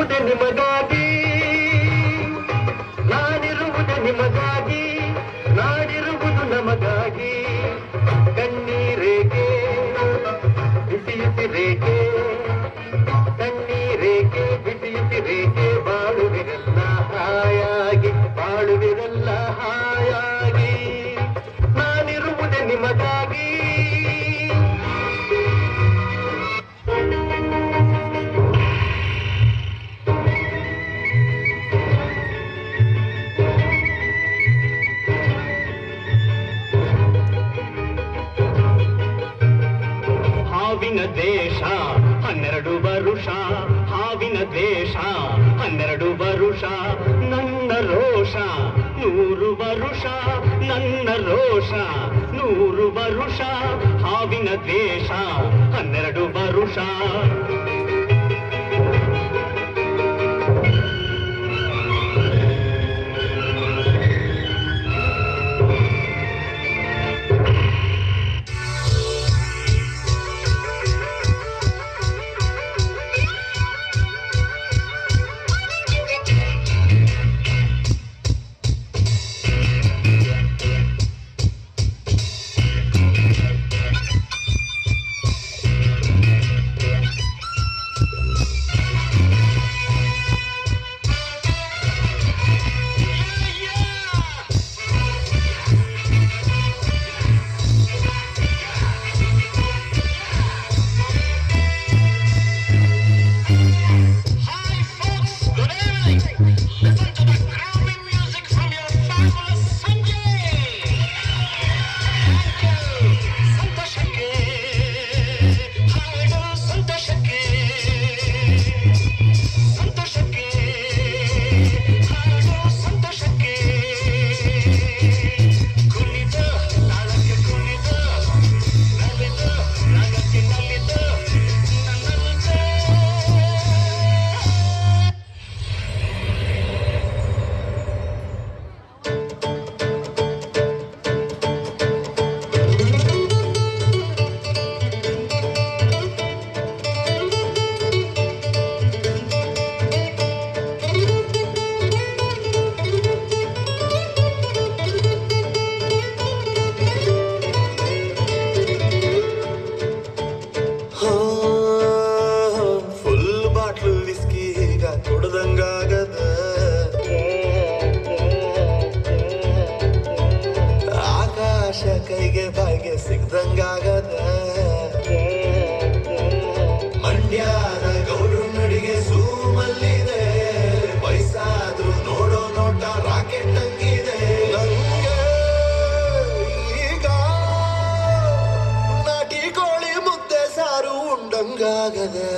ನಾನಿರುವುದೇ ನಿಮಗಾಗಿ, ನಾನಿರುವುದೇ ನಿಮಗಾಗಿ, ನಾಡಿರುವುದು ನಮಗಾಗಿ. ಕಣ್ಣೀರೇಕೆ ಬಿಸಿಯುತ್ತಿರೇಕೆ, ಕಣ್ಣೀರೇಕೆ ಬಿಸಿಯುತ್ತಿರೇಕೆ, ಬಾಳುವಿರಲ್ಲ ಹಾಯಾಗಿ, ಬಾಳುವಿರಲ್ಲ ಹಾಯಾಗಿ. ನಾನಿರುವುದೇ ನಿಮಗಾಗಿ. ಹಾವಿನ ದೇಶ 12 ವರುಷ, ಹಾವಿನ ದ್ವೇಷ 12 ವರುಷ, ನನ್ನ ರೋಷ 100 ವರುಷ, ನನ್ನ ರೋಷ 100 ವರುಷ, ಹಾವಿನ ದ್ವೇಷ 12 ವರುಷ. ಕೈಗೆ ಬಾಯಿಗೆ ಸಿಗ್ದಂಗಾಗದ ಮಂಡ್ಯದ ಗೌಡ್ರ ನಡಿಗೆ ಸೂಮಲ್ಲಿದೆ, ವಯಸ್ಸಾದ್ರೂ ನೋಡೋ ನೋಟ ರಾಕೆಟ್ ಹಂಗಿದೆ. ನಂಗೆ ಈಗ ನಾಟಿ ಕೋಳಿ ಮುದ್ದೆ ಸಾರು ಉಂಡಂಗಾಗದೆ.